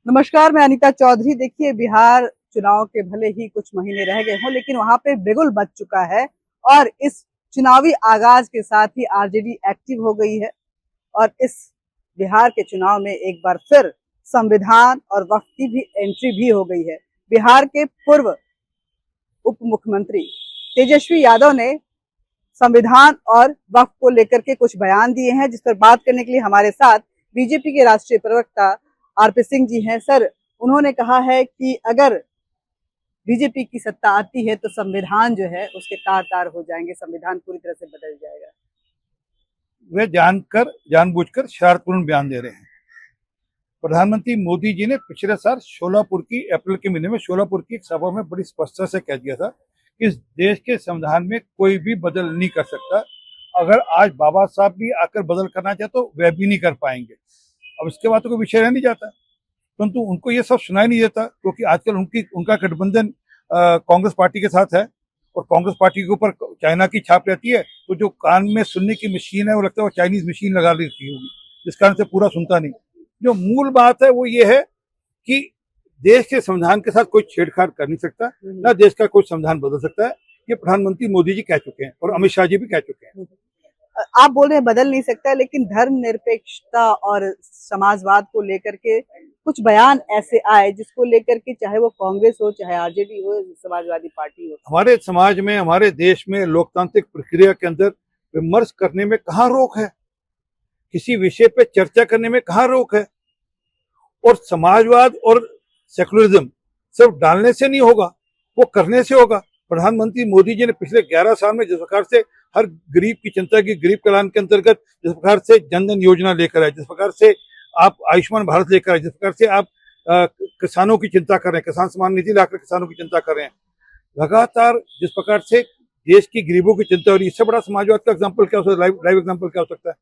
नमस्कार, मैं अनीता चौधरी। देखिए, बिहार चुनाव के भले ही कुछ महीने रह गए हों, लेकिन वहां पे बिगुल बज चुका है और इस चुनावी आगाज के साथ ही आरजेडी एक्टिव हो गई है। और इस बिहार के चुनाव में एक बार फिर संविधान और वक्फ की भी एंट्री भी हो गई है। बिहार के पूर्व उप मुख्यमंत्री तेजस्वी यादव ने संविधान और वक्फ को लेकर के कुछ बयान दिए हैं, जिस पर बात करने के लिए हमारे साथ बीजेपी के राष्ट्रीय प्रवक्ता आरपी सिंह जी हैं। सर, उन्होंने कहा है कि अगर बीजेपी की सत्ता आती है तो संविधान जो है उसके तार तार हो जाएंगे, संविधान पूरी तरह से बदल जाएगा। वे जानबूझकर शरारतपूर्ण बयान दे रहे हैं। प्रधानमंत्री मोदी जी ने पिछले साल अप्रैल के महीने में शोलापुर की एक सभा में बड़ी स्पष्टता से कह दिया था कि इस देश के संविधान में कोई भी बदल नहीं कर सकता। अगर आज बाबा साहब भी आकर बदल करना चाहे तो वह भी नहीं कर पाएंगे। अब इसके बाद तो कोई विषय रह नहीं जाता, परंतु उनको ये सब सुनाई नहीं देता, क्योंकि आजकल उनका गठबंधन कांग्रेस पार्टी के साथ है और कांग्रेस पार्टी के ऊपर चाइना की छाप रहती है। तो जो कान में सुनने की मशीन है वो लगता है वो चाइनीज मशीन लगा ली होगी, जिस कारण से पूरा सुनता नहीं। जो मूल बात है वो ये है कि देश के संविधान के साथ कोई छेड़छाड़ कर नहीं सकता, ना देश का कोई संविधान बदल सकता है। ये प्रधानमंत्री मोदी जी कह चुके हैं और अमित शाह जी भी कह चुके हैं। आप बोल रहे हैं बदल नहीं सकता, लेकिन धर्मनिरपेक्षता और समाजवाद को लेकर के कुछ बयान ऐसे आए जिसको लेकर के चाहे वो कांग्रेस हो, चाहे आरजेडी हो, समाजवादी पार्टी हो। हमारे समाज में, हमारे देश में लोकतांत्रिक प्रक्रिया के अंदर विमर्श करने में कहाँ रोक है, किसी विषय पे चर्चा करने में कहाँ रोक है। और समाजवाद और सेकुलरिज्म सिर्फ डालने से नहीं होगा, वो करने से होगा। प्रधानमंत्री मोदी जी ने पिछले 11 साल में जिस प्रकार से हर गरीब की चिंता की, गरीब कल्याण के अंतर्गत जिस प्रकार से जन धन योजना लेकर आए, जिस प्रकार से आप आयुष्मान भारत लेकर आए, जिस प्रकार से आप किसानों की चिंता कर रहे हैं, किसान सम्मान निधि लाकर किसानों की चिंता कर रहे हैं, लगातार जिस प्रकार से देश की गरीबों की चिंता हो रही है, इससे बड़ा समाजवाद का एग्जाम्पल क्या हो सकता है, लाइव एग्जाम्पल क्या हो सकता है।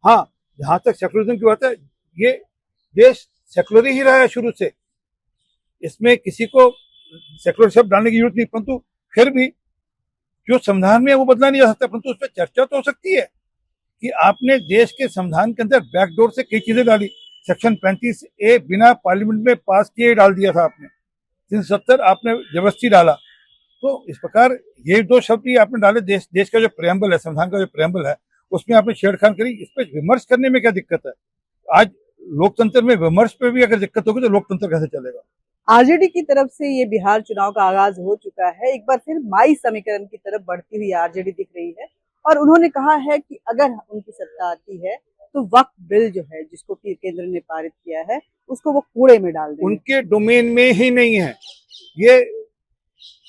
हाँ, जहां तक सेकुलरिज्म की बात है, ये देश सेकुलर ही रहा है शुरू से, इसमें किसी को सेकुलर शब्द डालने की जरूरत नहीं, परंतु फिर भी जो संविधान में है वो बदला नहीं जा सकता। परंतु उस पर चर्चा तो हो सकती है कि आपने देश के संविधान के अंदर बैकडोर से कई चीजें डाली। सेक्शन 35A बिना पार्लियामेंट में पास किए डाल दिया था आपने, 370 आपने जबरदस्ती डाला। तो इस प्रकार ये दो शब्द ही आपने डाले। देश का जो प्रेम्बल है, संविधान का जो प्रेम्बल है, उसमें आपने छेड़खानी करी। इस पर विमर्श करने में क्या दिक्कत है? आज लोकतंत्र में विमर्श पे भी अगर दिक्कत होगी तो लोकतंत्र कैसे चलेगा? आरजेडी की तरफ से ये बिहार चुनाव का आगाज हो चुका है। एक बार फिर माई समीकरण की तरफ बढ़ती हुई आरजेडी दिख रही है और उन्होंने कहा है कि अगर उनकी सत्ता आती है तो वक्फ बिल जो है, जिसको कि केंद्र ने पारित किया है, उसको वो कूड़े में डाल देंगे। उनके डोमेन में ही नहीं है, ये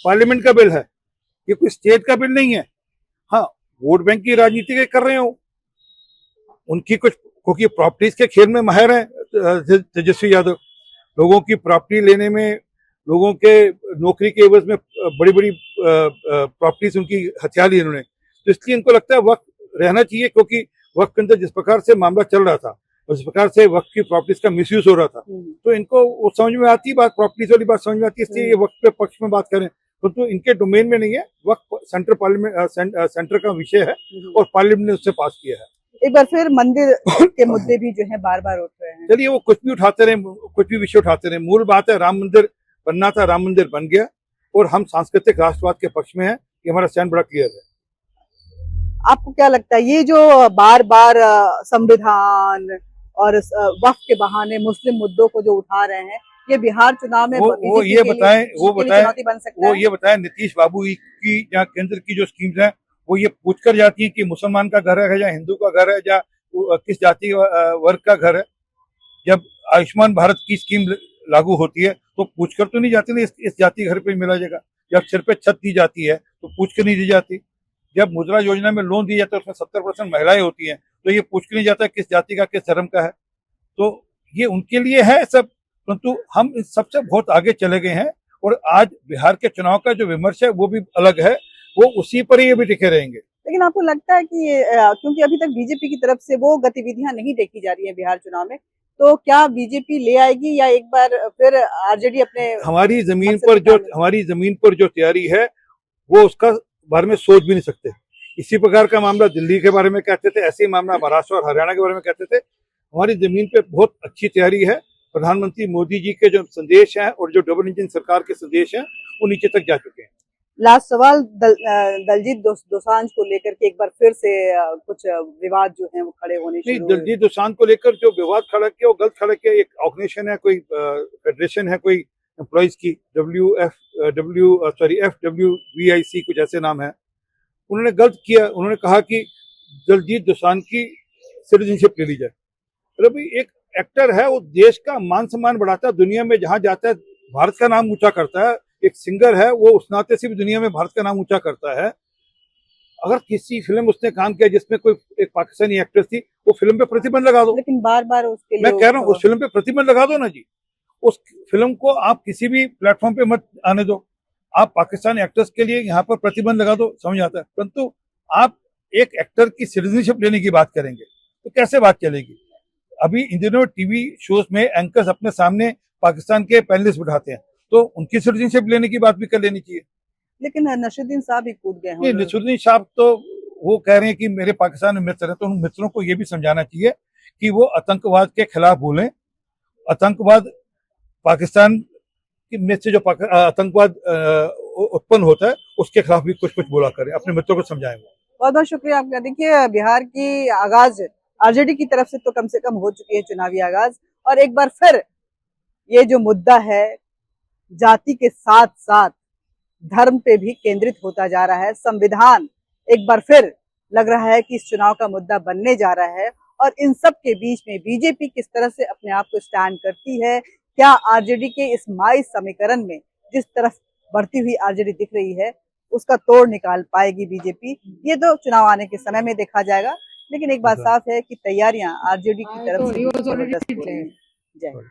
पार्लियामेंट का बिल है, ये कोई स्टेट का बिल नहीं है। हाँ, वोट बैंक की राजनीति के कर रहे हो उनकी कुछ, क्योंकि प्रॉपर्टीज के खेल में माहिर है तेजस्वी यादव। लोगों की प्रॉपर्टी लेने में, लोगों के नौकरी के एवज में बड़ी बड़ी प्रॉपर्टीज उनकी हथिया ली इन्होंने। तो इसलिए इनको लगता है वक्त रहना चाहिए, क्योंकि वक्त के अंदर जिस प्रकार से मामला चल रहा था, उस प्रकार से वक्त की प्रॉपर्टीज का मिसयूज हो रहा था, तो इनको वो समझ में आती बात, प्रॉपर्टीज वाली बात समझ में आती है, इसलिए ये वक्त के पक्ष में बात करें। तो इनके डोमेन में नहीं है, वक्त सेंटर का विषय है और पार्लियामेंट ने उससे पास किया है। एक बार फिर मंदिर के मुद्दे भी जो है बार बार उठ रहे हैं। चलिए, वो कुछ भी उठाते रहे, कुछ भी विषय उठाते रहे, मूल बात है राम मंदिर बनना था, राम मंदिर बन गया और हम सांस्कृतिक राष्ट्रवाद के पक्ष में है। ये हमारा स्टैंड बड़ा क्लियर है। आपको क्या लगता है ये जो बार बार संविधान और वक्फ के बहाने मुस्लिम मुद्दों को जो उठा रहे हैं, ये बिहार चुनाव में वो ये बताएं बन सकता है? वो ये बताएं नीतीश बाबू की या केंद्र की जो स्कीम्स हैं वो ये पूछ कर जाती है कि मुसलमान का घर है या हिंदू का घर है या किस जाति वर्ग का घर है। जब आयुष्मान भारत की स्कीम लागू होती है तो पूछ कर तो नहीं जाती ना इस जाति घर पे मिला जाएगा। जब सिर पे छत दी जाती है तो पूछ कर नहीं दी जाती। जब मुद्रा योजना में लोन दिया जाता है उसमें 70% महिलाएं होती हैं, तो ये पूछ कर नहीं जाता किस जाति का, किस धर्म का है। तो ये उनके लिए है सब, परंतु हम इस सबसे बहुत आगे चले गए हैं और आज बिहार के चुनाव का जो विमर्श है वो भी अलग है, वो उसी पर ही अभी टिके रहेंगे। लेकिन आपको लगता है कि क्योंकि अभी तक बीजेपी की तरफ से वो गतिविधियां नहीं देखी जा रही है बिहार चुनाव में, तो क्या बीजेपी ले आएगी या एक बार फिर आरजेडी अपने हमारी जमीन पर जो तैयारी है वो उसका बारे में सोच भी नहीं सकते। इसी प्रकार का मामला दिल्ली के बारे में कहते थे, ऐसे ही मामला महाराष्ट्र और हरियाणा के बारे में कहते थे। हमारी जमीन पे बहुत अच्छी तैयारी है। प्रधानमंत्री मोदी जी के जो संदेश हैं और जो डबल इंजन सरकार के संदेश हैं वो नीचे तक जा चुके हैं। लास्ट सवाल, दलजीत दोसांझ को लेकर के एक बार फिर से कुछ विवाद जो है वो खड़े होने नहीं, शुरू हुए। दलजीत दोसांझ को लेकर जो विवाद खड़ा किया वो गलत खड़ा किया। एक ऑर्गेनाइजेशन है, कोई फेडरेशन है, कोई एम्प्लॉइज की, FWVIC कुछ ऐसे नाम है, उन्होंने गलत किया। उन्होंने कहा कि दलजीत दोसांझ की सिटीजनशिप ले ली जाए। अरे भाई, एक एक्टर है, वो देश का मान सम्मान बढ़ाता है, दुनिया में जहां जाता है भारत का नाम ऊंचा करता है। एक सिंगर है, वो उस नाते से भी दुनिया में भारत का नाम ऊंचा करता है। अगर किसी फिल्म उसने काम किया जिसमें कोई एक पाकिस्तानी एक्ट्रेस थी, वो फिल्म पे प्रतिबंध लगा दो। लेकिन बार बार उसके लिए मैं कह रहा हूँ उस फिल्म पे प्रतिबंध लगा दो ना जी। उस फिल्म को आप किसी भी प्लेटफॉर्म पे मत आने दो। आप पाकिस्तानी एक्टर्स के लिए यहाँ पर प्रतिबंध लगा दो, समझ आता है। परंतु आप एक एक्टर की सिटीजनशिप लेने की बात करेंगे तो कैसे बात चलेगी? अभी इन दिनों टीवी शोज में एंकर्स अपने सामने पाकिस्तान के पैनलिस्ट बिठाते हैं, तो उनकी सिटीजनशिप लेने की बात भी कर लेनी चाहिए। लेकिन नसरुद्दीन साहब ही कूद गए नहीं, हैं। नसरुद्दीन साहब तो वो कह रहे हैं कि मेरे पाकिस्तान में मित्र हैं, तो उन मित्रों को ये भी समझाना चाहिए कि वो आतंकवाद के खिलाफ बोलें। आतंकवाद पाकिस्तान में से जो आतंकवाद उत्पन्न होता है उसके खिलाफ भी कुछ कुछ बोला करें, अपने मित्रों को समझाएं। बहुत बहुत शुक्रिया आपका। देखिए, बिहार की आगाज आरजेडी की तरफ से तो कम से कम हो चुकी है चुनावी आगाज, और एक बार फिर ये जो मुद्दा है जाति के साथ साथ धर्म पे भी केंद्रित होता जा रहा है। संविधान एक बार फिर लग रहा है कि इस चुनाव का मुद्दा बनने जा रहा है, और इन सब के बीच में बीजेपी किस तरह से अपने आप को स्टैंड करती है। क्या आरजेडी के इस माई समीकरण में जिस तरफ बढ़ती हुई आरजेडी दिख रही है उसका तोड़ निकाल पाएगी बीजेपी, ये तो चुनाव आने के समय में देखा जाएगा। लेकिन एक बात साफ है कि तैयारियां आरजेडी की तरफ से जबरदस्त हो रही हैं। जय हिंद।